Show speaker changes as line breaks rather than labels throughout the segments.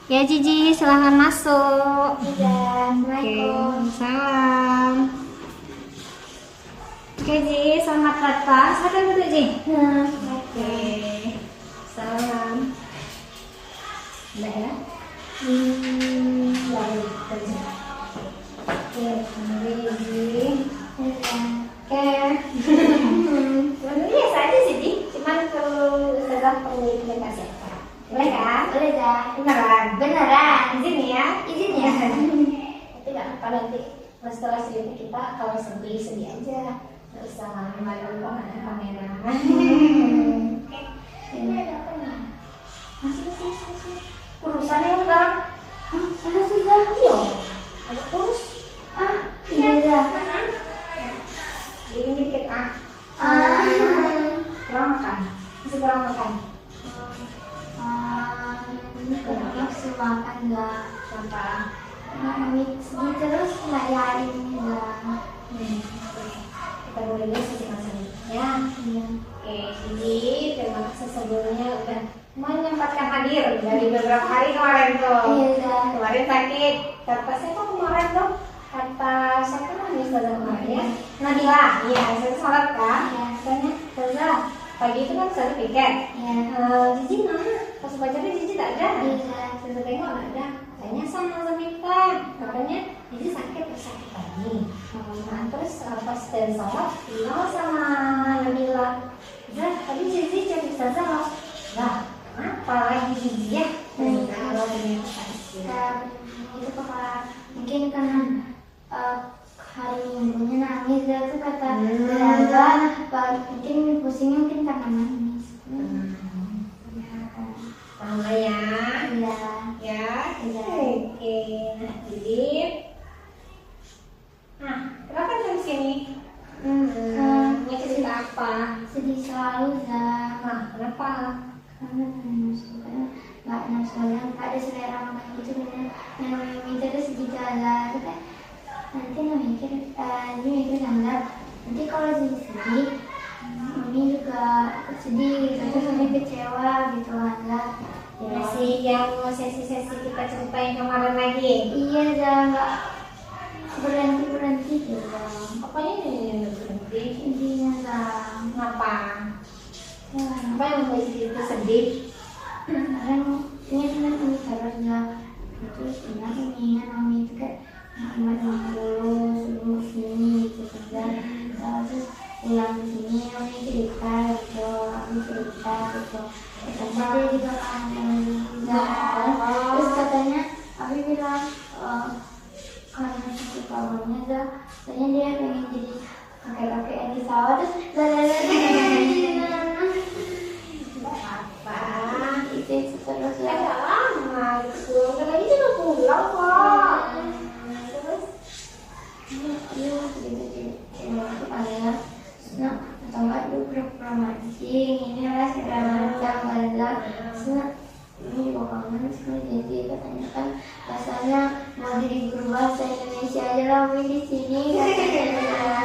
Ya Cici, silahkan masuk.
Iya,
Oke, salam. Oke Ji, selamat datang. Silakan duduk Ji. Oke, salam. Udah ya? Baru kerja. Oke, mari Ji. Oke. Sebenarnya biasa aja sih Ji. Cuman perlu Ustazah perlu implementasi apa? Boleh kan?
Boleh dah.
Beneran?
Beneran.
Izin ya?
Izin ya.
Tapi nggak apa nanti setelah cerita kita kalau sedih aja, nggak usah malu banget kamera. Ini ada apa nih? Masih. Urusan yang udah.
Ada sudah.
Iya. Ada urus.
Iya dah.
Ini dikit kurang makan. Masih kurang makan.
Kurang nafsu makan dah.
Kenapa?
Mix terus ngajarin dah.
Kita boleh lihat masing-masing ya. Oke, jadi terima kasih sebelumnya udah menyempatkan hadir dari beberapa hari kemarin tuh.
Iya dah.
Kemarin sakit. Kata siapa kemarin tuh? Kata siapa namanya Ustazah kemarin ya? Nabila. Iya, saya sholat kan?
Iya.
Katanya, Ustazah, pagi itu kan saya piket.
Iya.
Cici mana? Pas bacanya Cici tak ada.
Iya.
Saya tengok tak ada. Tanya sama Zamita. Katanya Cici sakit pagi. Nah, terus pas dari sholat, bilang sama Nabila, Zah, tadi Cici cari Ustazah loh. Lah, apa lagi Cici ya? Kalau ternyata sakit.
Itu kakak mungkin karena hari minggunya nangis dia tuh kata mungkin pusingnya mungkin karena nangis.
Sama ya.
Iya.
Ya.
Iya.
Oke. Nah, jadi, kenapa dari sini? Mau cerita apa?
Sedih selalu dah.
Nah, kenapa?
Karena nggak nafsu nggak ada selera makan gitu bener. Yang minta terus gejala itu kan nanti mikir nanti kalau sedih mami juga sedih gitu terus mami kecewa gitu kan.
Masih yang sesi-sesi kita ceritain kemarin lagi.
Iya dah nggak berhenti gitu.
Apa ini berhenti?
Intinya dah
Kenapa?
ya
Apa yang membuat itu sedih?
kadang ini terus dah terus ini mami itu kayak Mama dulu sini gitu kan terus pulang ke sini kami cerita gitu katanya dia juga kangen terus katanya Abi bilang karena sakit pamannya dah katanya dia pengen jadi kakek-kakek yang di sawah terus
Apa?
itu terus ya
Agak lama gitu. Udah lagi juga pulang kok. Terus?
Iya, gitu ada atau enggak dulu pura-pura mancing inilah segala macam ada ini juga kangen sih jadi katanya kan rasanya mau jadi guru bahasa Indonesia aja lah Umi di sini katanya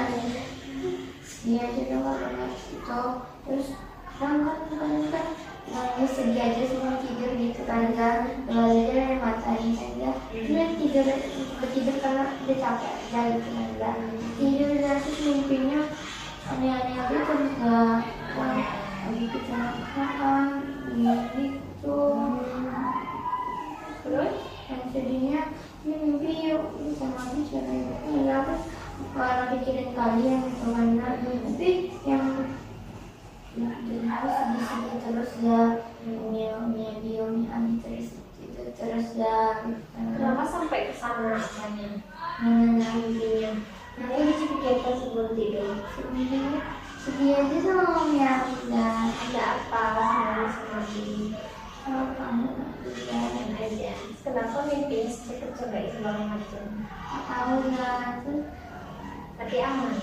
dia aja dong karena itu terus kan nangis sedih aja semua tidur gitu kan lalu aja matain aja dia tidur karena dia capek aja gitu kan tidur terus mimpinya aneh-aneh aja terus lagi kecelakaan gitu terus yang sedihnya dia mimpi yuk sama dia cara ya terus kalau pikirin kalian gitu kan tapi yang sedih terus ya Umi Ani terus ya
Kenapa sampai ke sana apanya? Mimpinya. Nanti dipikirkan sebelum tidur.
sedih aja sama Umi Ani dah
Ada apa sama Abi?
kamu
Aja. Kenapa mimpinya seperti kecelakaan segala macam?
tahu dah terus
Tapi aman.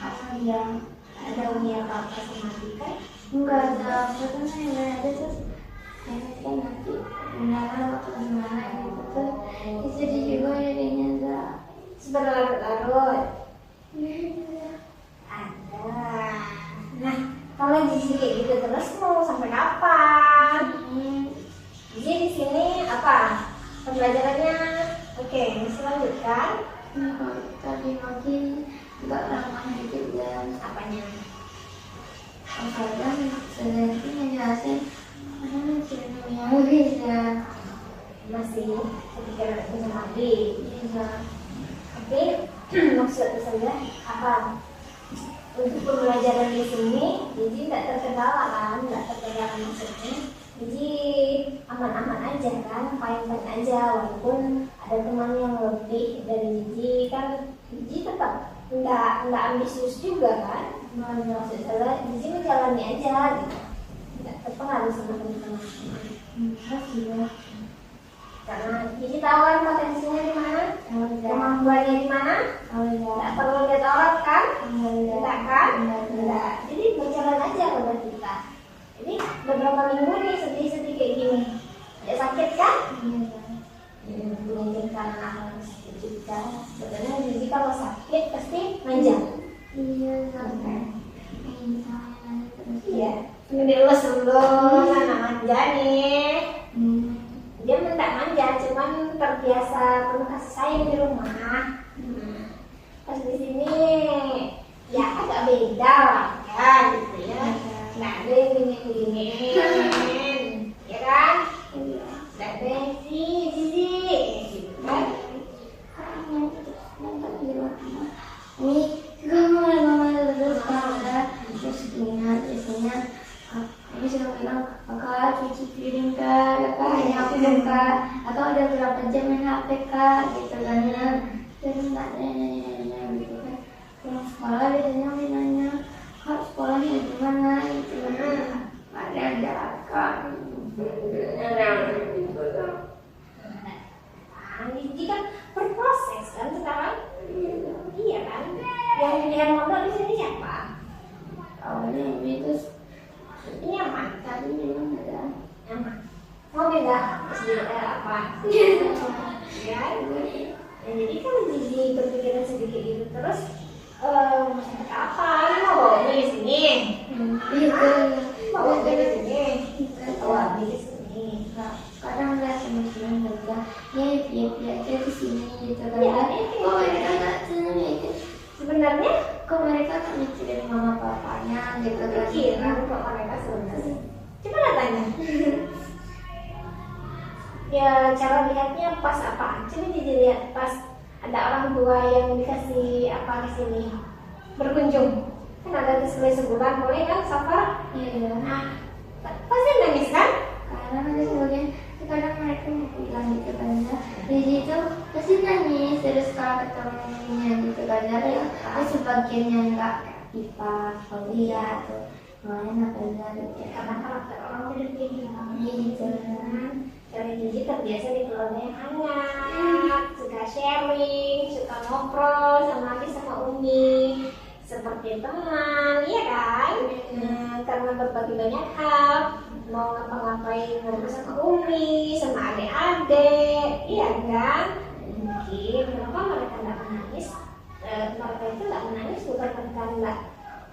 apa dia
Ada umi apa sama Abi kan?
enggak ada pokoknya yang ada terus kan nanti beneran atau gimana gitu tuh sedih juga jadinya dah
Sebenarnya larut-larut. Ada. Nah, kalau Gizi kayak gitu terus mau sampai kapan? Gizi di sini apa? Pembelajarannya oke, masih lanjutkan.
Kalau tadi pagi nggak lama dikit dan
Apanya?
kadang saya ngejelasin mana cerita bisa
Masih kepikiran itu lagi.
bisa
Tapi maksud saya apa? Untuk pembelajaran di sini, jadi tidak terkendala kan, tidak terkendala maksudnya. Jadi aman-aman aja kan, fine-fine aja walaupun ada teman yang lebih dari Gigi kan, Gigi tetap nggak ambisius juga kan. Maksud saya Gigi menjalani aja gitu, nggak terpengaruh sama teman-teman.
kasih ya
Karena Gigi tahu kan potensinya di mana, kemampuannya di mana. Nggak perlu lihat orang kan, enggak kan, enggak. Jadi berjalan aja udah kita. Ini beberapa minggu nih sedih-sedih kayak gini. Tidak sakit kan? Mungkin karena anak sakit juga. Sebenarnya Gigi kalau sakit pasti manja.
iya sampai
Iya. Ini dilus dulu, anak manja nih. Dia minta manja, cuman terbiasa penuh kasih sayang di rumah. Pas di sini ya agak beda lah kan gitu ya. Nggak ada yang dingin-dingin, ya kan? Nggak ada yang Zizi, gitu kan?
ini kamu terus pada terus ingat biasanya aku suka bilang kakak cuci piring kak, kakak hanya aku kak, atau udah berapa jam main HP kak gitu kan ya. Terus nggak nanya gitu kan. Pulang sekolah biasanya nanya kak sekolahnya gimana gitu kan. Ada yang jalan
Gigi kan berproses kan sekarang. Iya kan? Yang pilihan modal di sini siapa?
awalnya itu
Ini aman.
tadi memang ada
Aman. Mau beda? SDR apa? Ya. Ya, jadi kalau Gigi berpikiran sedikit gitu terus maksudnya apa? Ini mau bawa di sini?
itu
Bawa di sini? Bawa di sini?
kadang lihat teman-teman kerja ya aja di sini gitu kan.
Iya,
Oh mereka nggak senang itu.
Sebenarnya
Kok mereka nggak mikirin mama papanya gitu kan.
pikiran kok mereka sebenarnya. Coba lah tanya. Ya cara lihatnya pas apa? Coba dilihat pas ada orang tua yang dikasih apa di sini berkunjung. Kan ada display sebulan boleh kan safar?
Iya.
Nah, pasti nangis kan?
Karena ada sebagian kadang mereka mau pulang gitu kan ya. Jadi itu pasti nangis terus kalau ketemunya gitu kan ya. Ada sebagian yang nggak IPA, kuliah atau main apa gitu.
Karena karakter orang beda beda.
Gitu.
Dari Gigi terbiasa di keluarga yang hangat, suka sharing, suka ngobrol sama Abi sama Umi, seperti teman, iya kan? Karena berbagi banyak hal, mau ngapa-ngapain ngobrol sama Umi, sama adik-adik, iya kan? Mungkin kenapa mereka nggak menangis? Mereka itu nggak menangis bukan karena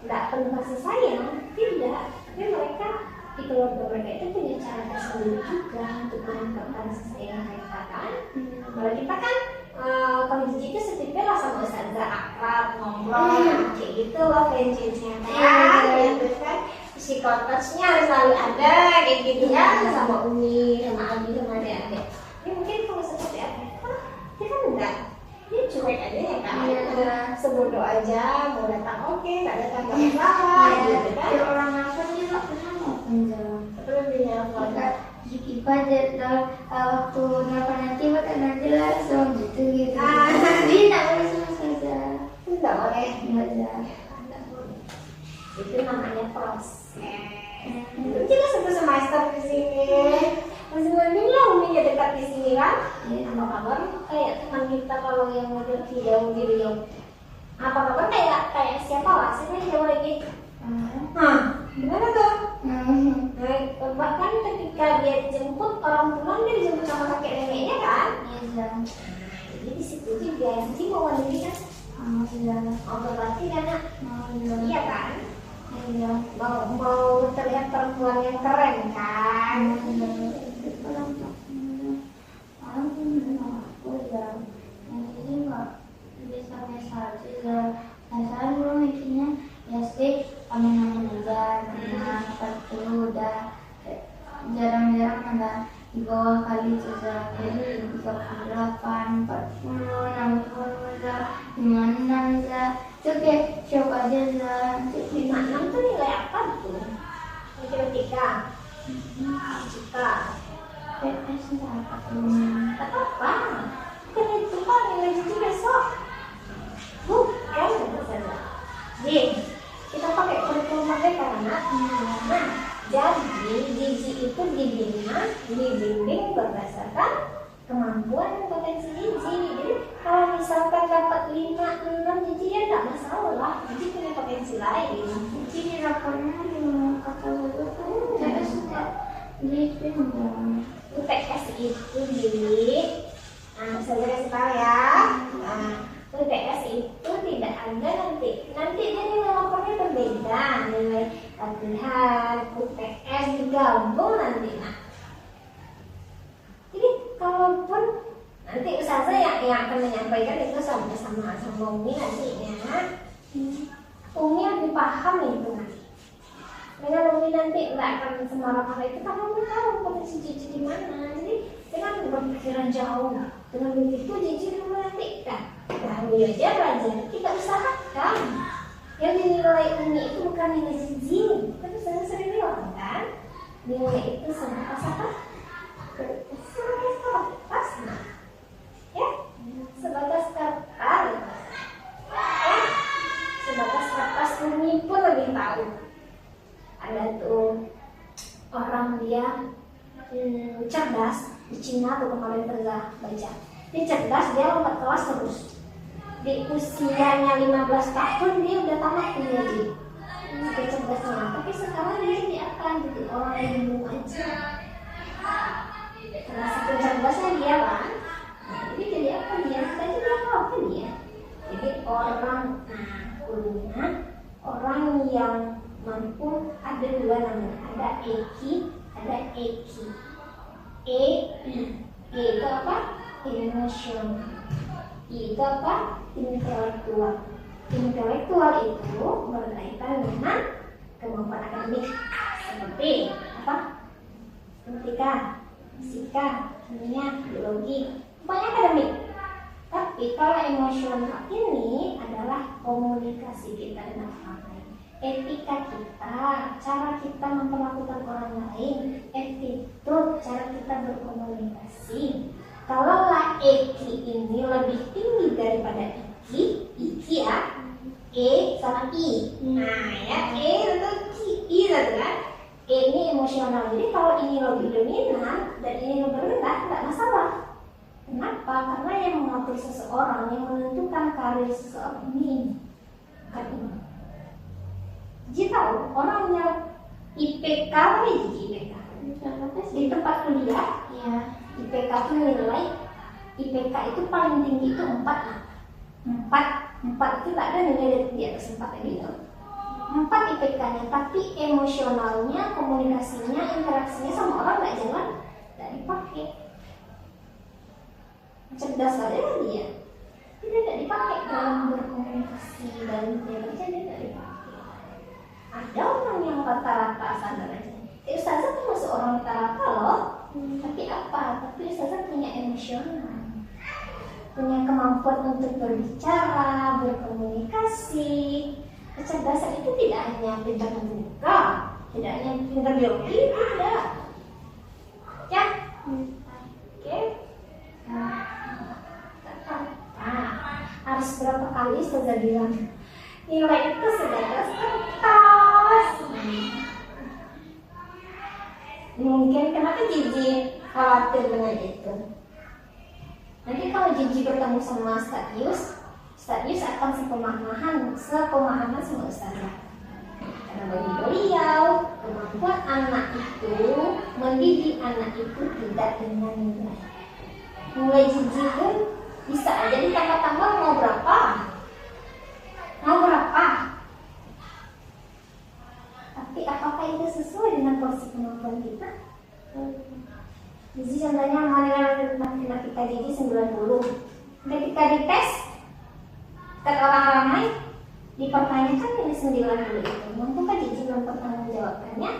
nggak penuh kasih sayang, tidak. Tapi mereka di keluarga mereka itu punya cara tersendiri juga untuk mengungkapkan kasih sayang mereka kan. Kalau kita kan kalau Gigi itu setipnya lah sama Ustazah akrab, ngobrol, kayak gitu loh friendship-nya kan, gitu kan. Psikotouch-nya harus selalu ada, kayak gitu kan, sama Umi, sama Abi, sama adik-adik. Ini mungkin kalau seperti apa? Dia kan enggak. Dia cuek aja ya kan, sebodoh aja, mau datang oke, nggak datang nggak masalah, gitu kan.
Ada orang apa sih nggak pernah mau penjara.
Terus dia nelfon.
Jiki pada waktu nelfon nanti makan jelas dong gitu. Dia nggak boleh sama saja.
Enggak boleh.
Nggak ada.
Itu namanya proses. Itu juga satu semester di sini. Masih mending lah Uminya dekat di sini kan. Apa kabar? Kayak teman kita kalau yang model video di Rio. Apa kabar kayak siapa lah? Siapa yang jauh lagi? Gimana tuh? Bahkan ketika dia dijemput orang pulang dia dijemput sama kakek neneknya kan?
Iya.
Jadi di situ juga sih mau wanita kan? Mau berbakti kan? Iya kan? Mau terlihat perempuan yang keren kan?
Orang jarang-jarang ada di bawah kali saja. Jadi 38, 40, 60 za, 56 za. Itu kayak shock aja za.
56 tuh nilai apa tuh? Matematika. Fisika.
PS apa tuh?
Tak apa. Bukan itu kok nilai jiji besok. Bukan itu saja. Jadi kita pakai kurikulum merdeka anak. Nah, jadi jiji itu dibimbing berdasarkan kemampuan dan potensi jiji. Jadi kalau misalkan dapat 5, 6 jiji ya tidak masalah. Jiji punya potensi lain.
Jadi di rapornya yang kata dulu tuh PS dibimbing.
UTS itu saya kasih tahu ya. Nah, UTS itu tidak ada nanti dia nilai lapornya berbeda, nilai latihan UTS digabung nanti. Nah, jadi kalaupun nanti usaha yang akan menyampaikan itu sama Umi nantinya, Umi lebih paham itu nanti. Dengan Umi nanti nggak akan sembarangan itu, karena Umi tahu potensi Cici di mana. Jadi dengan berpikiran jauh, dengan begitu Cici dulu nanti kan baru aja belajar, kita usahakan. Yang dinilai Umi itu bukan nilai Cici, tapi saya sering bilang kan, nilai itu sebatas apa? Sebatas kertas, nah, ya, sebatas kertas, ya, sebatas kertas. Umi pun lebih tahu. Ada tuh orang dia cerdas di Cina tuh, kemarin pernah baca. Dia cerdas, dia lompat kelas terus. Di usianya 15 tahun dia udah tamat kuliah dia. Dia cerdasnya, tapi sekarang dia jadi apa? Jadi orang yang bingung aja. Karena saking cerdasnya dia kan. Nah, jadi jadi apa dia? Tadi dia apa dia? Jadi orang, orang yang mampu ada dua namanya, ada Eki, ada Eki. E itu apa? Emosional. I itu apa? Intelektual. Intelektual itu berkaitan dengan kemampuan akademik seperti apa? Matematika, fisika, kimia, biologi, pokoknya akademik. Tapi kalau emosional ini adalah komunikasi kita dengan orang lain, etika kita, cara kita memperlakukan orang lain, attitude, cara kita berkomunikasi. Kalau Eki ini lebih tinggi daripada Iki ya, E sama I. Nah ya, E atau I satu kan. E ini emosional. Jadi kalau ini lebih dominan dan ini lebih rendah, tidak masalah. Kenapa? Karena yang mengatur seseorang, yang menentukan karir seseorang ini bukan ini. Jadi tahu orangnya IPK apa ya IPK? Di tempat kuliah ya, IPK itu nilai IPK itu paling tinggi itu 4 lah. 4 itu tak ada nilai di atas 4 lagi itu. 4 IPK-nya, tapi emosionalnya, komunikasinya, interaksinya sama orang nggak jalan, nggak dipakai. Cerdas saja dia tidak dipakai dalam berkomunikasi dan bekerja, dia tidak dipakai. Ada orang yang rata-rata sadar aja. Ustazah termasuk orang rata-rata loh. Tapi apa? Tapi Ustazah punya emosional, punya kemampuan untuk berbicara, berkomunikasi. Kecerdasan itu tidak hanya pintar membuka, tidak hanya pintar biologi, tidak. Ya, oke. Harus berapa kali Ustazah bilang nilai itu sebatas kertas. Mungkin kenapa Jiji khawatir dengan itu? Nanti kalau Jiji bertemu sama Stadius akan sepemahaman sama Ustazah. Karena bagi beliau, kemampuan anak itu, mendidik anak itu tidak dengan nilai. Mulai Jiji pun bisa aja ditambah-tambah mau berapa? Tapi apakah itu sesuai dengan porsi kemampuan kita? Jadi contohnya nilai matematika Jiji 90. Ketika dites, kata orang ramai, dipertanyakan ini 90 itu. Mampukah Jiji mempertanggungjawabkannya?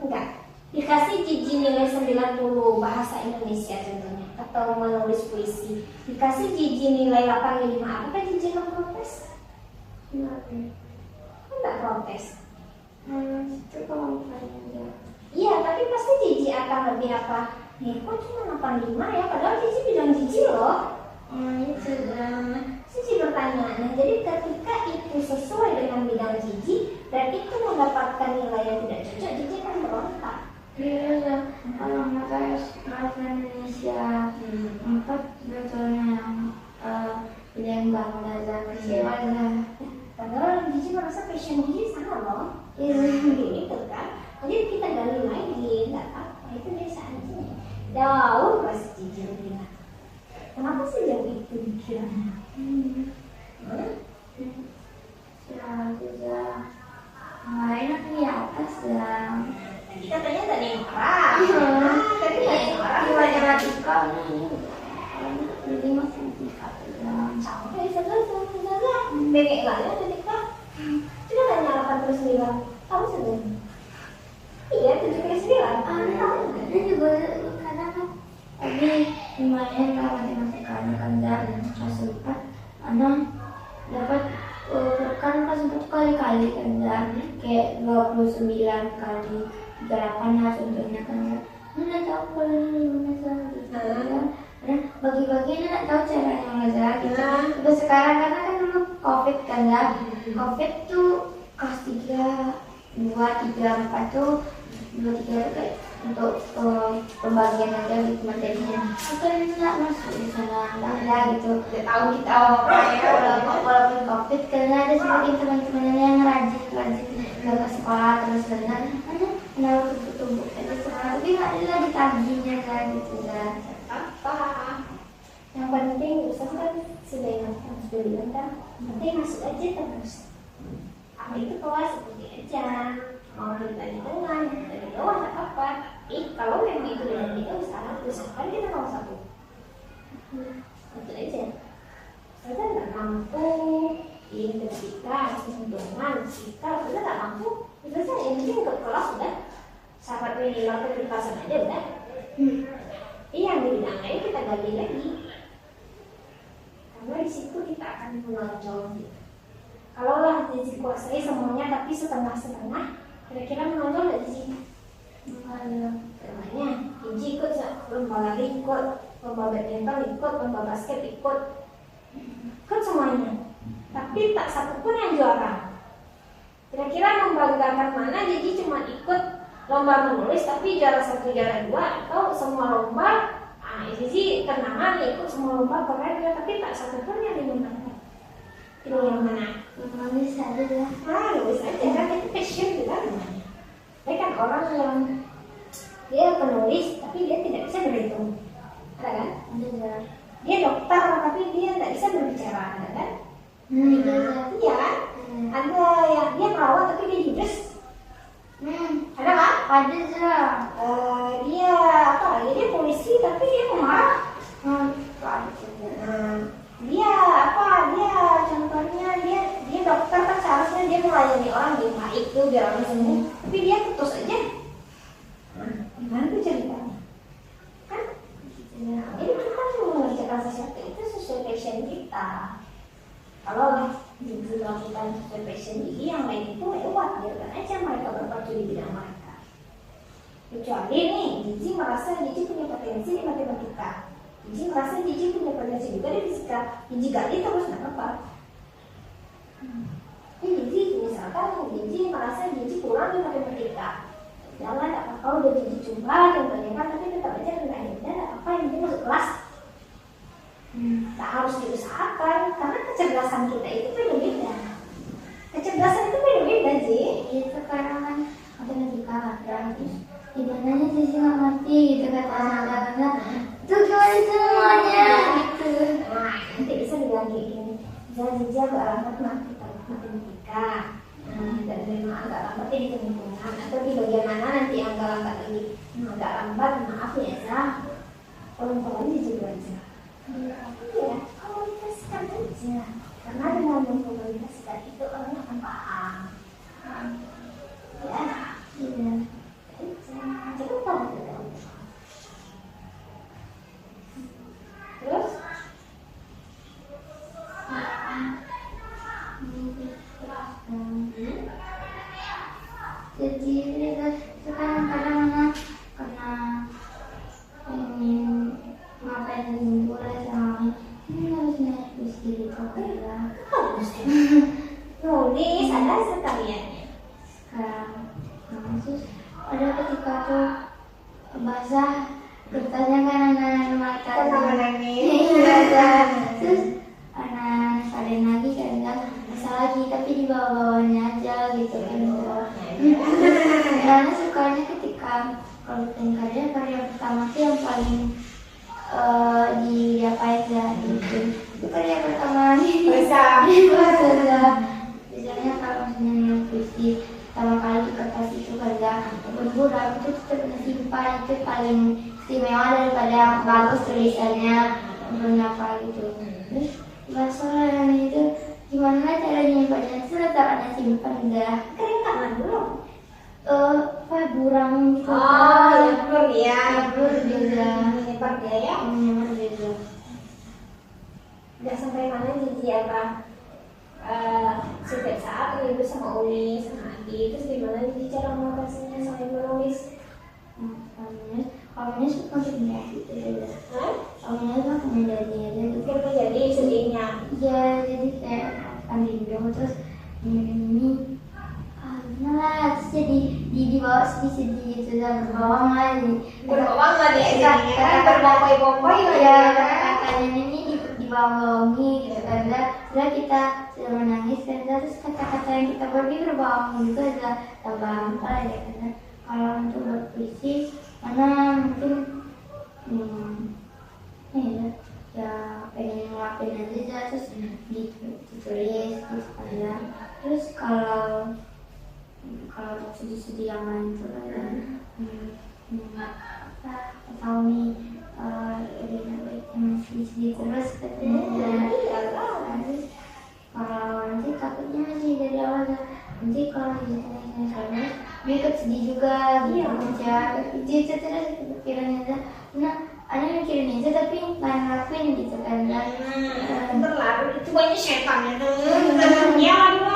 Enggak. Dikasih Gigi nilai 90 bahasa Indonesia contohnya, atau menulis puisi. Dikasih Gigi nilai 85, apakah Gigi akan protes? Enggak protes.
Itu kalau misalnya dia.
Iya, tapi pasti Gigi akan lebih apa? Nih, kok cuma 85 ya? Padahal Gigi bilang Gigi loh.
Itu
Gigi bertanya. Nah, jadi ketika itu sesuai dengan bidang Gigi dan itu mendapatkan nilai yang tidak cocok, Gigi kan berontak.
Iya, kalau mata bahasa Indonesia 4 sebetulnya yang bangga kecewa lah.
Padahal Gigi merasa passion Gigi sama loh. Gitu kan. Jadi kita gali lagi, nggak apa-apa, itu biasa aja. Jauh pasti Gigi bilang. Kenapa sih jauh itu pikirannya?
Ya, bisa enak di atas lah.
Tadi katanya tadi yang marah. Tadi yang marah.
Di matematika jadi matematika
Sampai selesai. Bengek lah ya ketika. Coba tanya 89. Kamu sedang? Iya, 79.
dan juga kadang lagi lumayan lah matematika kan kelas 4 anak dapat kan kelas 4 kali-kali kan kayak 29 kali 38 lah contohnya kan mana tahu kalau ini gimana gitu kan bagi-bagi nggak tahu caranya ngajar gitu. Terus sekarang karena kan dulu COVID kan ya, COVID tuh kelas 3, 2, 3, 4 tuh 2, 3 kayak untuk pembagian aja gitu materinya. Kan nggak masuk di sana, nggak ada gitu.
Udah tahu kita
Walaupun COVID karena ada sebagian teman-temannya yang rajin ke sekolah terus benar, kenapa tubuh aja sekolah tapi nggak ada lagi ditagihnya kan gitu kan.
apa? Yang penting Ustaz kan sudah ingatkan, sudah bilang kan, penting masuk aja terus. Apa itu kelas seperti aja. Mau kita di tengah, kita di bawah, tak apa. Tapi kalau memang itu dengan kita usaha, usahakan kita nomor 1. Itu aja. Kita nggak mampu di ketika hitungan, kita nggak mampu. Itu saja yang penting ke kelas udah. Sahabat minimal kecerdasan aja udah. Yang di bidang lain kita gali lagi. Karena di situ kita akan menonjol. Kalau lah Gigi kuasai semuanya tapi setengah-setengah, kira-kira menonjol nggak Gigi? Namanya Gigi ikut lomba lari, ikut lomba badminton, ikut lomba basket, ikut semuanya. Tapi tak satu pun yang juara. Kira-kira membanggakan mana Gigi cuma ikut lomba menulis tapi juara 1, juara 2, atau semua lomba? Gigi kenangan ikut semua lomba keren tapi tak satu pun yang dimenangkan. Pilih yang mana?
Nulis aja lah.
Nulis aja kan itu passion juga namanya. Dia kan orang yang dia penulis tapi dia tidak bisa berhitung, ada kan?
Ada.
Dia dokter tapi dia tidak bisa berbicara, ada kan? Iya kan? Ada yang dia perawat tapi dia judes. Ada kan?
Ada lah.
Dia apa lagi? Dia polisi tapi dia pemarah. Dia apa? Dia contohnya dia dokter kan seharusnya dia melayani orang yang baik tuh biar orang sembuh, tapi dia putus aja. Gimana tuh ceritanya? Kan? Jadi kita mau mengerjakan sesuatu itu sesuai passion kita. Kalau Gigi melakukan sesuai passion Gigi, yang lain itu lewat, biarkan aja mereka berpacu di bidang mereka. Kecuali nih, Gigi merasa Gigi punya potensi di matematika, Gigi merasa Gigi punya potensi juga di fisika, Gigi gali terus nggak apa-apa. Gigi misalkan Gigi merasa Gigi kurang di matematika, jangan apa-apa udah Gigi coba dan bagaimana, tapi tetap aja rendahin, dan apa yang penting masuk kelas. Tak harus diusahakan karena kecerdasan kita itu beda-beda. Kecerdasan itu beda-beda sih.
Itu karena kan matematika kan terus gimana sih nggak ngerti gitu kata anak-anak tuh gimana semuanya gitu.
Nah nanti bisa dibilang kayak gini, Gigi agak lambat matematika, dan memang agak lambatnya di penghitungan, atau di bagian mana nanti agak lambat lagi. Agak lambat, maaf ya Zah, tolong Gigi belajar. Iya, komunikasikan aja. Karena dengan mengkomunikasikan itu orang akan paham. Ya, iya.
ada ketika tuh basah getahnya kan anak mata
Kenapa nangis?
iya kan terus anak kalian lagi kan enggak masa lagi tapi di bawah-bawahnya aja gitu kan karena sukanya ketika kalau bikin karya pertama tuh yang paling diapain ya gitu itu karya pertama nih
Bisa.
biasanya kalau misalnya yang puisi pertama kali di kertas itu kerja berburam itu tetap simpan itu paling istimewa daripada yang bagus tulisannya berapa gitu terus bahasa yang itu gimana cara nyimpannya itu letaknya simpan udah
Kering tangan dulu.
apa buram gitu
Oh, ya belum ya.
blur juga
Menyebar dia ya.
juga
Udah sampai mana Cici apa? Setiap saat Ibu sama Uli sama Adi terus gimana Cici cara mengatasinya sampai menulis?
Kamunya suka rekomendasi itu ya.
Hah?
Kamunya suka rekomendasi aja gitu.
Mungkin menjadi sedihnya.
Iya, jadi kayak ambil dong terus ini lah terus jadi dibawa sedih-sedih gitu dan berbawang lagi.
Berbawang lah dia
Iya,
jadinya kan berbokoy-bokoy lah
ya
ya.
katanya ini dibawang-bawangi gitu kan. Setelah kita sudah menangis kan terus kata-kata yang kita buat ini berbawang gitu aja tambah apa ya kan. Kalau untuk berpuisi mana mungkin ya pengen ngelakuin aja terus ditulis terus ada terus kalau sedih-sedih yang lain tuh ada atau nih yang sedih-sedih terus katanya kalau nanti takutnya masih dari awal nanti kalau ditanya sama dia ikut sedih juga gitu aja itu terus pikirannya aja nah ada mikirin aja tapi nggak ngelakuin gitu kan
Berlalu itu banyak setannya tuh. Ya aduh.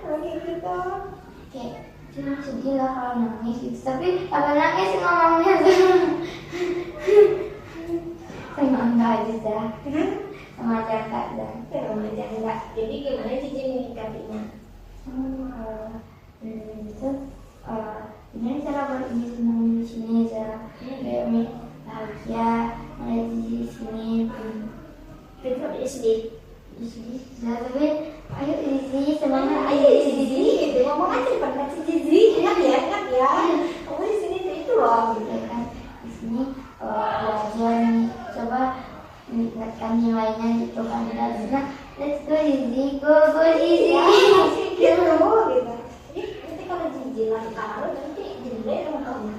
Kayak gitu.
kayak cuma sedih lah kalau nangis gitu tapi apa nangis ngomongnya sama enggak aja dah sama aja enggak dah
Memang aja enggak. Jadi gimana Cici menyikapinya?
itu gimana cara buat ini senang di sini cara kayak bahagia mulai di sini
Itu tidak sedih.
di sini tapi ayo di sini semangat
Ayo di sini gitu. Ngomong aja depan Cici Cici. Ingat ya. Kamu di sini tuh itu loh.
gitu kan di sini belajar nih coba meningkatkan nilainya gitu kan dan let's go easy go easy
Gitu. Nanti kalau Cici lagi taruh nanti jelek mukanya.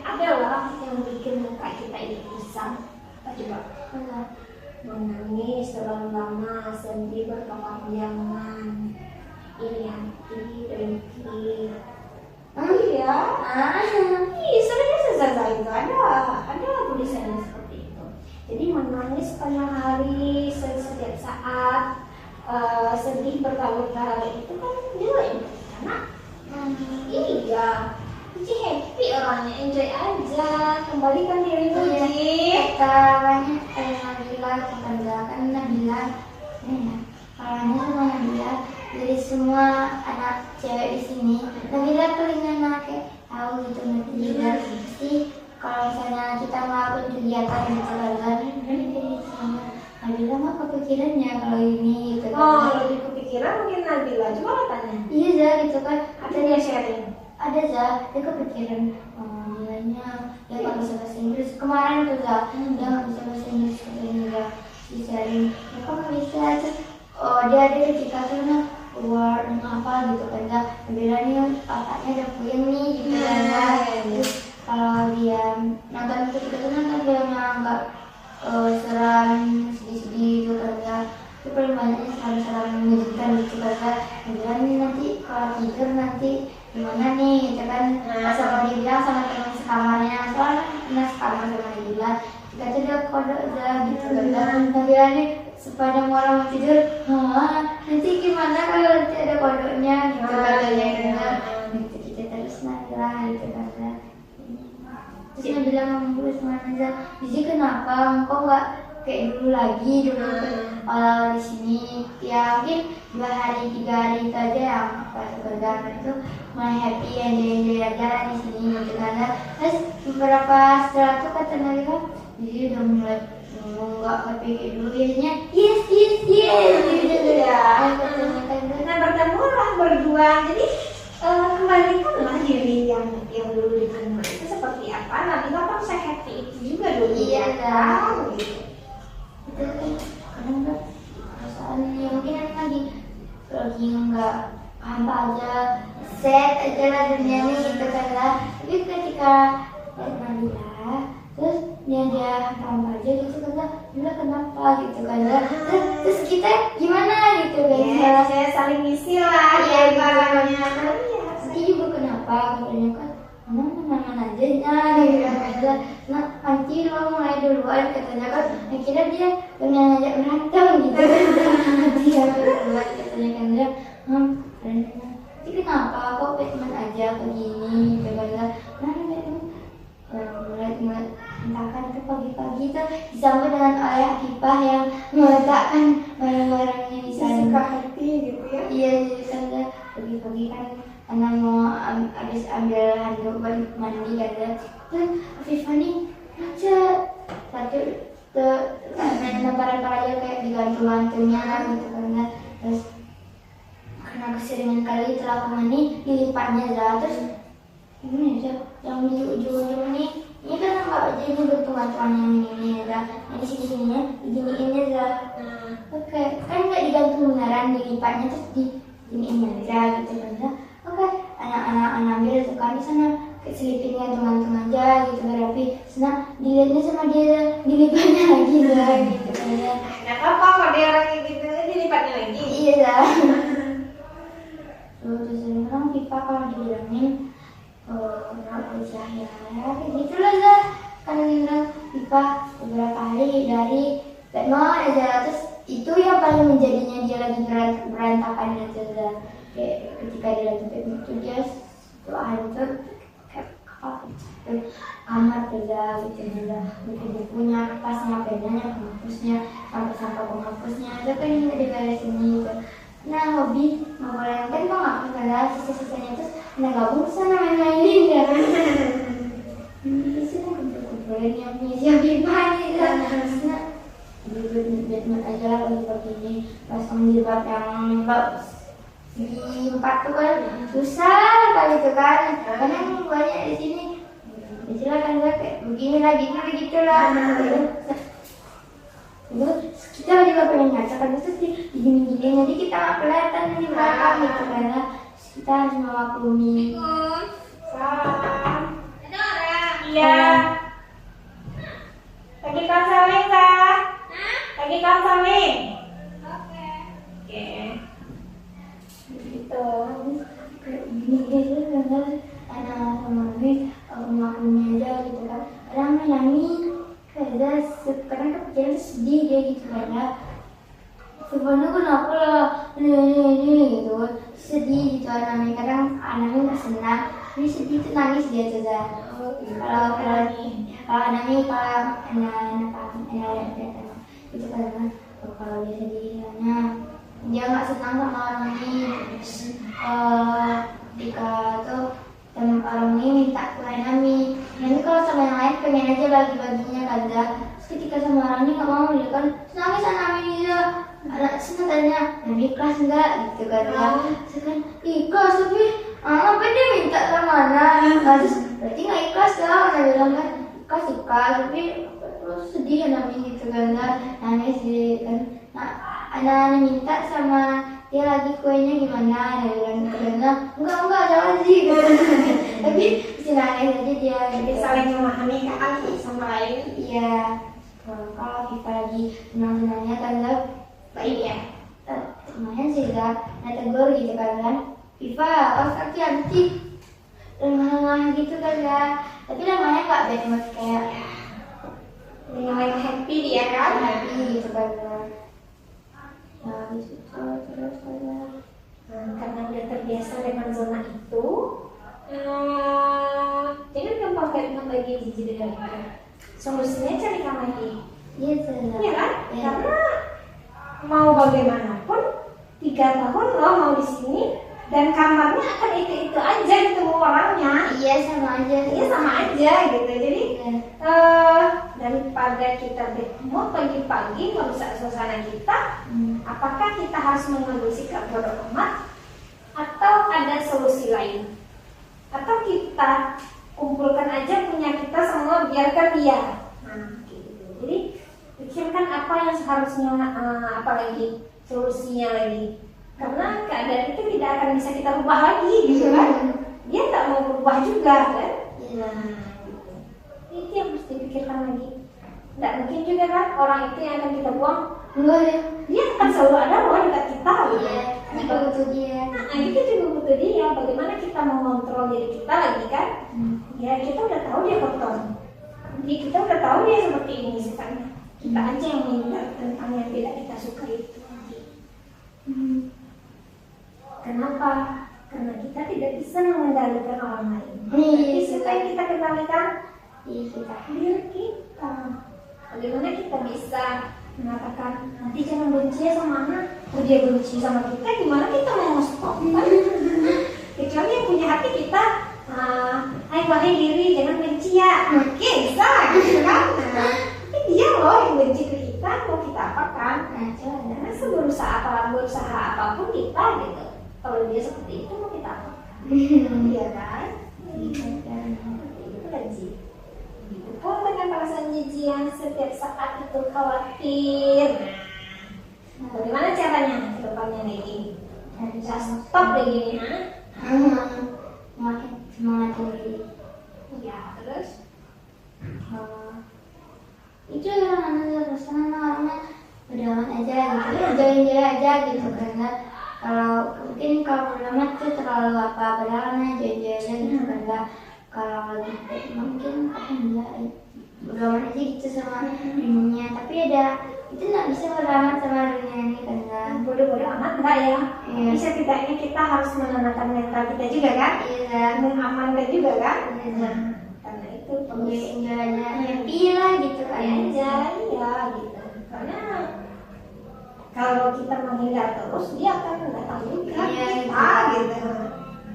Ada lah yang bikin muka kita ini kusam. Apa coba? Menangis terlalu lama, sedih berkepanjangan, iri hati, dengki. Iya. Sebenarnya sezazah itu ada tulisannya seperti itu. Jadi menangis sepanjang hari, setiap saat, sedih berkali-kali itu kan jelek karena iya. Cici happy orangnya, enjoy aja, kembalikan dirimu Cici.
banyak kayak Nabila kan Nabila kalanya sama Nabila dari semua anak cewek di sini Nabila paling enak kayak tahu gitu Nabila pasti kalau misalnya kita ngelakuin kegiatan gitu kan dari sama Nabila mah kepikirannya kalau ini gitu
Oh, lebih kepikiran mungkin Nabila, coba katanya.
iya Za gitu kan
Ada dia sharing.
ada Za dia kepikiran nilainya dia nggak bisa bahasa Inggris kemarin tuh Za dia nggak bisa bahasa Inggris katanya Za disaring ya kok nggak bisa terus dia ada ketika tuh keluar apa gitu kan Za bilangnya kakaknya udah puyeng nih gitu kan Za terus kalau dia nonton ketika itu nonton filmnya nggak seram sedih-sedih gitu kan Za itu paling banyaknya seram-seram menyedihkan gitu kan Za bilangnya nanti kalau tidur nanti gimana nih gitu kan sama dia bilang sama teman sekamarnya soalnya pernah sekamar sama dia bilang kita tuh dia kode aja gitu kan dia nih sepanjang malam mau tidur nanti gimana kalau nanti ada kodenya gitu katanya gitu kita terus lah gitu kan terus dia bilang ngomong sama Naza Zizi kenapa engkau nggak kayak dulu lagi dulu di sini ya mungkin 2 hari 3 hari itu aja yang pas kerjaan itu mulai happy enjoy aja di sini gitu karena terus beberapa setelah itu kata Nalika jadi udah mulai nggak happy kayak dulu biasanya yes gitu ya
Nah bertemulah berdua, jadi kembalikanlah diri yang dulu dikenal itu seperti apa. Nabila kan se-happy itu juga dulu.
Iya,
tahu gitu.
itu kan kadang kan perasaannya mungkin lagi nggak hampa aja set aja lah dunia ini gitu kan lah. Tapi ketika lihat Nabila terus dia hampa aja gitu kan lah, Nabila kenapa gitu kan lah, terus kita gimana gitu kan
Ya, saya saling ngisi lah
Iya,
ya barangnya.
nanti juga kenapa katanya kan mana aja gitu kan nah nanti lo mulai duluan katanya kan akhirnya dia pengen ngajak berantem gitu nanti ya duluan katanya kan dia nanti kenapa kok Batman aja begini gitu kan nah mulai entahkan itu pagi-pagi itu disambut dengan oleh Akifah yang meletakkan barang-barangnya di sana
Suka hati gitu ya.
iya jadi sana pagi-pagi kan karena mau habis ambil handuk buat mandi kan terus Afifah nih aja satu lemparan aja kayak digantung-gantungnya gitu kan terus karena keseringan kali telah aku mandi dilipatnya aja terus ini aja yang di ujung-ujung ini kan nggak jadi gantung-gantungan yang ini aja yang di sini-sininya diginiin aja oke kan nggak digantung beneran dilipatnya terus diginiin aja gitu kan oke anak-anak ambil tuh kan di sana selipin gantung-gantung aja gitu rapi sana dilihatnya sama dia dilipatnya lagi lah gitu kan
Nah apa kalau dia orangnya gitu dilipatnya lagi?
iya lah terus orang pipa kalau dibilangin ya gitu lah kan pipa beberapa hari dari Batman aja terus itu yang paling menjadinya dia lagi berantakan aja lah kayak ketika dia lagi Batman itu dia setelah hancur kayak kamar kerja gitu lah buku-bukunya kertasnya penanya penghapusnya sampah-sampah penghapusnya itu kan yang diberesin gitu. Nah hobi ngobrolin kan kok nggak pernah sisa-sisanya terus gabung sana main-mainin ya bisa kumpul-kumpulin yang punya pipa nih terusnya Batman aja lah pagi-pagi ini pasang jilbab yang di 4 tuh kan susah kali itu kan karena banyak di sini silakan gue kayak begini lagi gitu lah kita juga pengen ngaca kan terus digini-gini jadi kita nggak kelihatan di belakang gitu karena kita harus memaklumi.
Salam. Iya. Lagi konseling kah? Lagi konseling. Oke.
Gitu. Kayak gini karena anak sama ini memaklumi aja gitu kan. Orang menyanyi kayak sekarang kepikiran sedih dia gitu karena sebenarnya kenapa lah ini gitu sedih gitu anaknya kadang anaknya nggak senang ini sedih tuh nangis dia tuh kalau anaknya kalau anak itu karena kalau dia sedih karena dia nggak senang sama orang ini jika tuh dan orang ini minta ke Nami nanti kalau sama yang lain pengen aja bagi-baginya kada ketika sama orang ini nggak mau dia kan nangis Nami dia anak tanya Nami ikhlas enggak gitu kan kan ikhlas tapi apa dia minta sama anak terus berarti nggak ikhlas dong Nami bilang kan ikhlas tapi terus sedih Nami gitu kan nangis dia kan anak minta sama dia lagi kuenya gimana dia bilang karena enggak jangan sih gitu. Tapi si nangis aja dia
Jadi saling memahami kan sama lain.
iya kalau kita lagi senang-senangnya kan
Baik ya.
lumayan sih nah tegur gitu kan Viva pas kaki antik lemah gitu kan tapi namanya nggak bad mood kayak
Dengan yang happy dia kan.
happy gitu kan nah gitu terus
Karena dia terbiasa dengan zona itu, jangan gampang membagi jijik dengan itu. Solusinya carikan lagi
Iya tuh.
Iya kan?
Iya.
Karena mau bagaimanapun 3 tahun loh mau di sini dan kamarnya akan itu aja ketemu orangnya.
Iya sama aja.
Iya sama aja gitu. Jadi
Iya.
daripada kita mau pagi-pagi merusak suasana kita, apakah kita harus mengambil sikap bodoh amat atau ada solusi lain? Atau kita kumpulkan aja punya kita semua biarkan dia. Nah, gitu. Jadi pikirkan apa yang seharusnya apa lagi solusinya lagi. Karena keadaan itu tidak akan bisa kita rubah lagi gitu kan. Dia nggak mau berubah juga kan.
Iya.
Gitu. Itu yang harus dipikirkan lagi. Nggak mungkin juga kan orang itu yang akan kita buang.
Enggak ya.
Dia akan selalu ada loh dekat kita gitu.
Iya. Juga butuh dia.
Nah, itu juga butuh dia. Bagaimana kita mengontrol diri kita lagi kan? Ya kita udah tahu dia kotor. Jadi kita udah tahu dia seperti ini sifatnya. Kita aja yang menghindar tentang yang tidak kita suka itu. Kenapa? Karena kita tidak bisa mengendalikan orang lain. Jadi siapa yang kita kendalikan?
Iya kita.
Diri kita. Bagaimana kita bisa mengatakan nanti jangan benci ya sama anak, dia benci sama kita, gimana kita mau stop kan? Kecuali yang punya hati kita, hai wahai diri jangan benci ya, oke bisa gitu kan? Tapi dia loh yang benci ke kita, mau kita apakan?
Nah coba.
Karena berusaha apapun kita gitu. Kalau dia seperti itu mau kita apakan? Iya kan? Itu lagi. Pun dengan perasaan jijik yang setiap saat itu khawatir. Nah, bagaimana caranya ke depannya lagi? Bisa stop lagi nih,
Makin semangat lagi.
Ya, terus?
Itu yang anak sana orangnya berdalam aja gitu, join aja gitu karena kalau mungkin kalau berdalam itu terlalu apa padahal join aja gitu karena kalau mungkin apa enggak berdalam aja gitu sama dunia tapi ada itu nggak bisa berdalam sama dunia ini karena
Bodoh-bodoh amat enggak ya?
Iya.
Bisa tidaknya kita harus menenangkan mental kita juga kan?
iya
Mengamankan juga kan?
Iya.
Karena itu
enggak ada happy lah gitu kan
aja, iya gitu. Karena kalau kita menghindar terus dia akan datang juga
Iya,
kita gitu.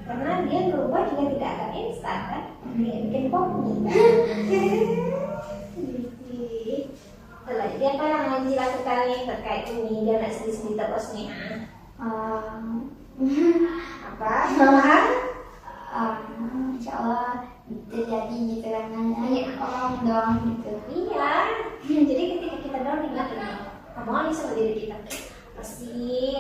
Karena dia berubah juga tidak akan instan kan? Dia bikin kopi kan? Setelah itu apa yang Anji lakukan nih terkait ini dia nggak sedih-sedih terus nih apa?
Insya Allah terjadi gitu kan hanya orang doang gitu
Iya. Jadi ketika kita down ingat ini ngomong sama diri kita pasti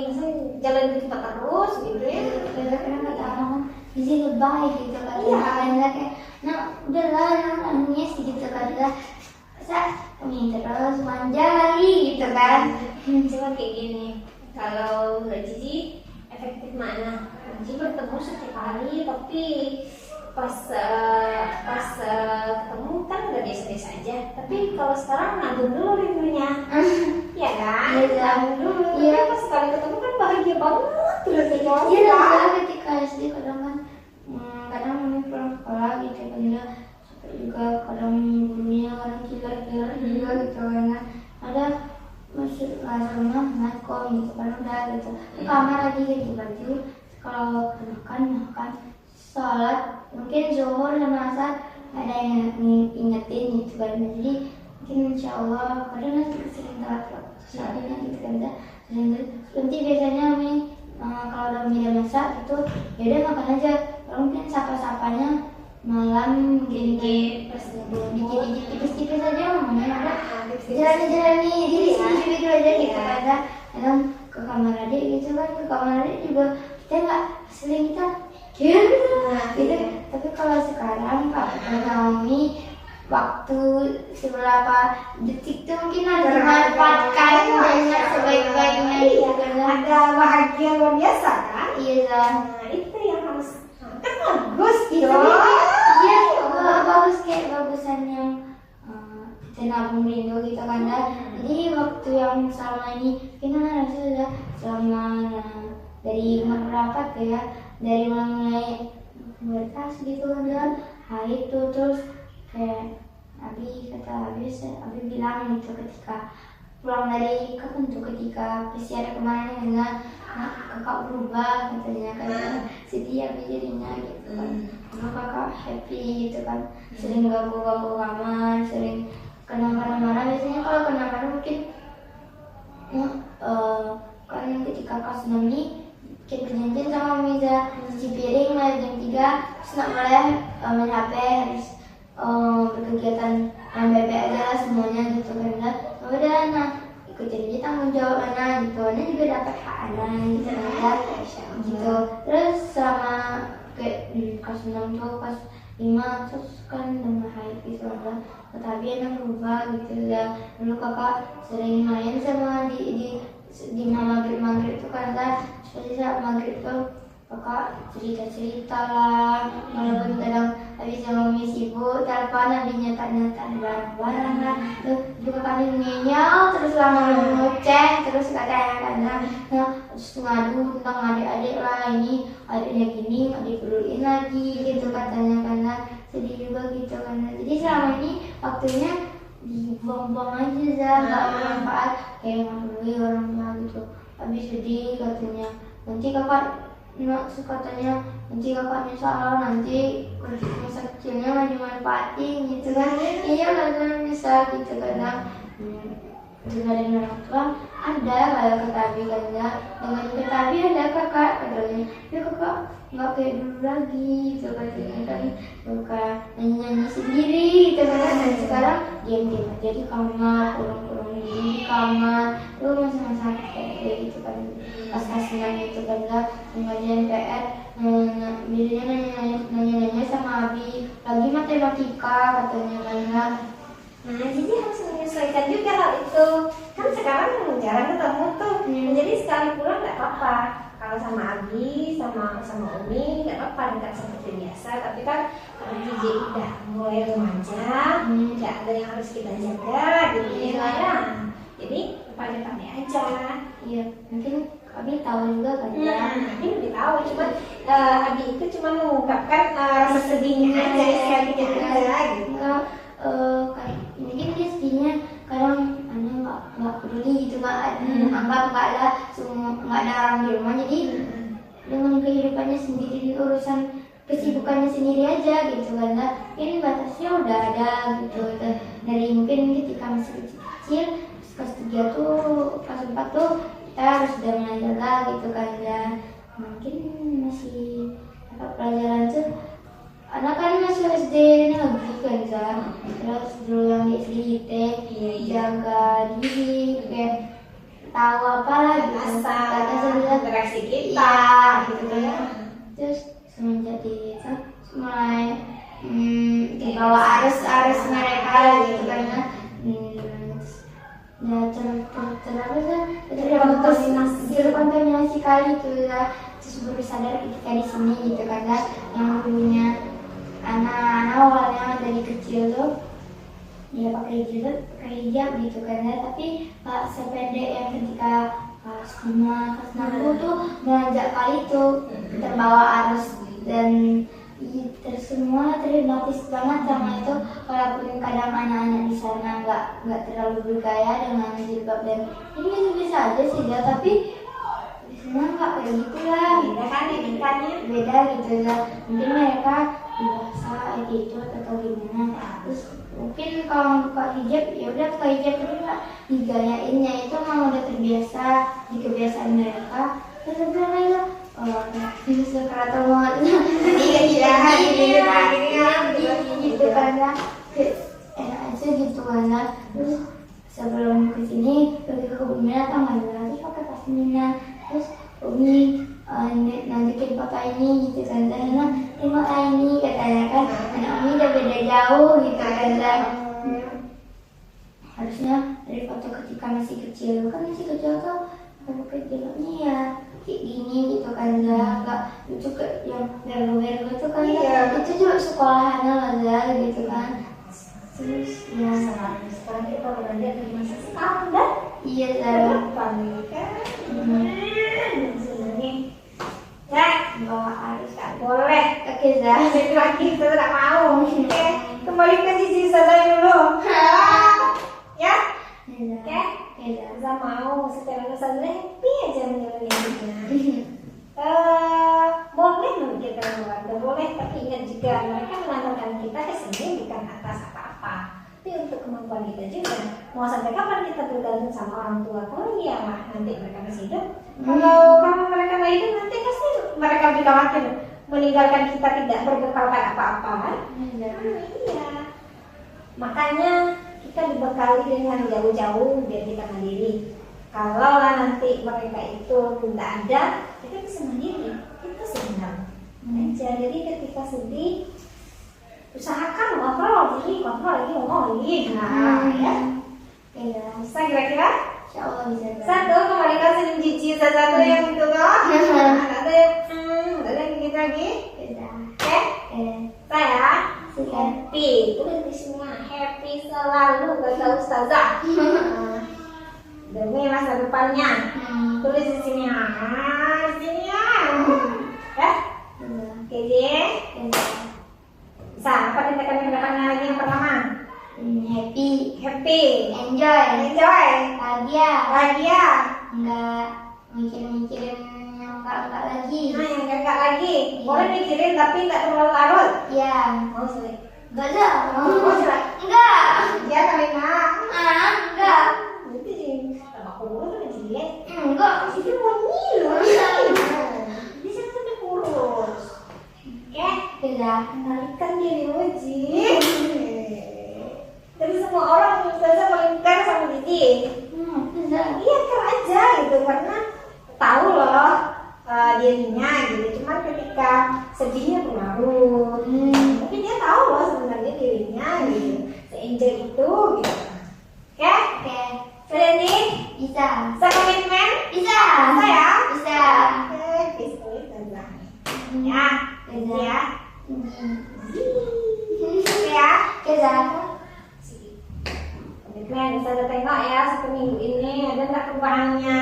misalnya jalan di tempat terus gitu ya.
kadang-kadang kata orang bisa lebay gitu kan
Iya.
kayak nah udahlah nangis gitu kan udah ini terus manja lagi gitu kan
Coba kayak gini, kalau Gigi efektif mana? Gigi bertemu setiap hari, tapi pas ketemu kan udah biasa-biasa aja. Tapi kalau sekarang nabung dulu rindunya, ya kan?
Iya.
Nabung dulu.
Iya.
Tapi pas sekali ketemu kan bahagia banget, terus
iya lah ketika SD kadang kan kadang mami pulang sekolah gitu kan dia sampai juga kadang gurunya kadang killer juga gitu kan ada masuk kelas rumah ngakom gitu kan udah gitu ke kamar lagi gitu baju kalau makan sholat mungkin zuhur sama asar ada yang ingetin gitu kan jadi mungkin insya Allah kadang sering telat soalnya gitu kan nanti biasanya mi kalau udah media masak itu ya udah makan aja kalau mungkin sapa-sapanya malam gini dikit-dikit tipis-tipis aja ngomongnya udah jalani jadi sedikit aja gitu ada kadang ke kamar adik gitu kan ke kamar adik juga kita nggak sering kita gitu tapi kalau sekarang Kak Naomi waktu seberapa detik tuh mungkin harus dimanfaatkan dengan sebaik-baiknya gitu karena
ada bahagia luar biasa kan?
iya lah
Nah itu yang harus kan bagus
itu
dong.
iya bagus kayak bagusan yang kita nabung rindu gitu kan jadi waktu yang selama ini kita rasa sudah selama dari umur berapa tuh ya dari mulai berkas gitu kan hari itu terus kayak Abi bilang gitu ketika pulang dari ketika PCR kemarin kan, nah, kakak berubah katanya karena sedih Abi jadinya gitu kan. Karena kakak happy gitu kan, sering ganggu kamar, sering kena marah-marah. Biasanya kalau kena marah mungkin kan ketika kelas 6 nih kita perjanjian sama Miza cuci piring mulai jam 3, terus nggak boleh main HP, harus berkegiatan main BB aja lah semuanya gitu kan. Udah nah ikutin aja tanggung jawab Ana gitu, Ana juga dapat hak Ana gitu kan gitu. Terus selama kayak di kelas 6 tuh kelas 5 terus kan udah hype gitu kan, tetapi Ana berubah gitu ya. Dulu kakak sering main sama di maghrib itu kan, seperti saat maghrib tuh kakak cerita lah, walaupun kadang habis mami sibuk telepon Nabi nyata barang-barang lah tuh juga kami ngeyel terus lama ngecek terus kadang-kadang terus ngadu tentang adik-adik lah, ini adiknya gini adik perluin lagi gitu katanya karena sedih juga gitu karena jadi selama ini waktunya dibuang-buang aja nggak bermanfaat kayak ngandui orang tua gitu. Habis sedih katanya nanti kakak katanya nanti kakak nyesal, nanti masa kecilnya nggak dimanfaatin gitu kan. Iya kadang bisa gitu kadang dengerin orang tua ada kayak kata Abi katanya, dengan kata Abi ada kakak katanya ya kakak nggak kayak dulu lagi gitu katanya kan, bukan nyanyi sendiri gitu kan. Dan sekarang diam-diam aja di kamar, kurang-kurang di kamar tuh masa-masa kayak gitu kan, pas kasihan gitu kan lah pengajian PR biasanya nanya sama Abi lagi matematika katanya kan lah.
Nah, jadi harus menyesuaikan juga hal itu. Kan sekarang jarang ketemu tuh. Jadi sekali pulang nggak apa-apa. Kalau sama Abi, sama Umi nggak apa-apa dekat seperti biasa. Tapi kan kalau DJ udah mulai remaja, nggak ada yang harus kita jaga gitu ya. Jadi pandai-pandai aja.
Iya, mungkin Abi tahu juga kan ya.
Abi lebih tahu, cuman Abi itu cuma mengungkapkan rasa sedihnya aja, sekalinya aja gitu.
Mungkin dia sedihnya kadang nggak peduli gitu, nggak anggap nggak ada orang di rumah, jadi dengan kehidupannya sendiri di urusan kesibukannya sendiri aja gitu karena ini batasnya udah ada gitu. Dari mungkin ketika masih kecil kelas 3 tuh kelas 4 tuh kita harus udah mulai jaga gitu kan ya. Mungkin masih pelajaran tuh anak kan masih SD negeri kan ya. Terus dulu yang di SD jaga diri kayak tahu apa lah gitu,
interaksi kita
gitu ya. Terus semenjak itu mulai dibawa arus mereka gitu karena terkontaminasi kali tuh ya. Terus baru sadar ketika di sini gitu karena yang dulunya anak-anak awalnya dari kecil tuh ya pakai hijab gitu karena, tapi sependek yang ketika kelas 5, kelas 6 tuh mengajak kali tuh terbawa arus dan terus semua terhipnotis banget sama itu. Walaupun kadang anak-anak di sana nggak terlalu bergaya dengan jilbab dan ini bisa aja sih ya, tapi di sana nggak kayak gitu lah.
beda kan etikanya,
beda gitu ya. Mungkin mereka dewasa attitude atau gimana. Terus mungkin kalau buka hijab ya udah buka hijab tapi nggak digayainnya, itu memang udah terbiasa di kebiasaan mereka. Terus sebenarnya bisa kerata banget gitu karena enak aja gitu karena. Terus sebelum kesini pergi ke Umi tanggal berarti pakai pasmina, terus Umi nantikin foto ini gitu kan, karena tengok ini katanya kan anak Umi udah beda jauh gitu kan. Harusnya dari foto ketika masih kecil kan, masih kecil tuh kalau kecilnya ya kayak gini gitu kan ya, nggak itu kayak yang bergo-bergo itu kan itu juga sekolahan lah gitu kan. Terus ya
sekarang kita udah lihat dari masa sekarang dah.
iya dalam
sebenarnya ya
bawa arus
nggak boleh
oke dah
lagi kita tidak mau. Oke, kembalikan di sisa dulu. mau secara sadar happy aja menjalani hidupnya. Boleh memikirkan keluarga, boleh, tapi ingat juga mereka mengantarkan kita ke sini bukan atas apa-apa, tapi untuk kemampuan kita juga. Mau sampai kapan kita bergantung sama orang tua? Kalau iya lah, nanti mereka masih hidup. Kalau mereka nggak hidup, nanti pasti mereka lebih khawatir meninggalkan kita tidak berbekalkan apa-apa kan? Iya. Makanya kita dibekali dengan jauh-jauh biar kita mandiri. Kalau lah nanti mereka itu tidak ada, kita bisa mandiri. Itu senang aja. Jadi ketika sedih, usahakan kontrol lagi, ngomong lagi. Nah, ya. Bisa kira-kira?
Insya Allah bisa.
Satu, kembali ke senyum cici. Satu yang itu loh. Ada yang gitu lagi. Oke. Saya happy. Tulis di semua happy selalu kata ustazah. Demi masa depannya. Tulis di sini. Di sini ya. Ya. Oke, bisa. Apa tindakan-tindakannya lagi yang pertama?
Happy,
enjoy, bahagia,
nggak mikirin yang enggak lagi.
Nah, yang enggak lagi, boleh mikirin tapi nggak terlalu larut.
Iya.
Mau sulit?
Enggak ada.
Sulit?
Enggak.
Ya kali nak.
Enggak.
Itu sih, tambah kurus tuh jadi.
Enggak.
Itu wangi loh. Bisa sampai kurus. Oke,
Tidak.
kendalikan dirimu Ji. Jadi semua orang ustazah paling care sama Didi.
Tidak.
Iya care aja gitu karena tahu loh dirinya gitu. Cuman ketika sedihnya berlarut, tapi dia tahu loh sebenarnya dirinya gitu. Se-enjoy itu gitu. Oke? Sudah nih?
Bisa.
Sekomitmen?
Bisa.
Bisa ya?
Bisa.
Oke, bisa ustazah. Ya,
Bisa.
ya. Oke ya?
Bisa.
Komitmen ustazah tengok ya seminggu ini ada nggak perubahannya?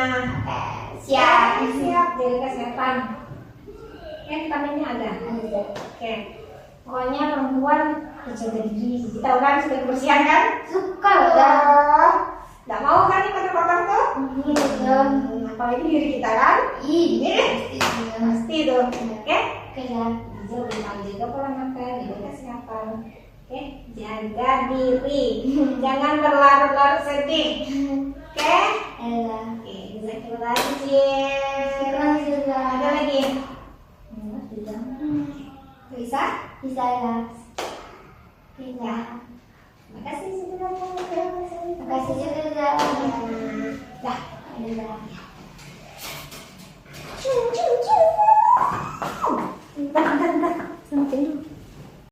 Siap.
Siap, jaga kesehatan. Vitaminnya ada. Oke. Pokoknya perempuan harus jaga diri. Kita tahu kan sudah kebersihan kan?
Suka loh.
Nggak mau kan kotor-kotor tuh? Apalagi diri kita kan?
Ini
Pasti tuh. Oke?
Bisa.
Jaga pola makan, jaga kesehatan. Oke? Jaga diri. Jangan berlarut-larut sedih. Oke? Oke, bisa kita lagi. Ada lagi? Bisa?
Bisa ya. Bisa.
Makasih sudah datang.
Makasih juga.
Dah.
Ada.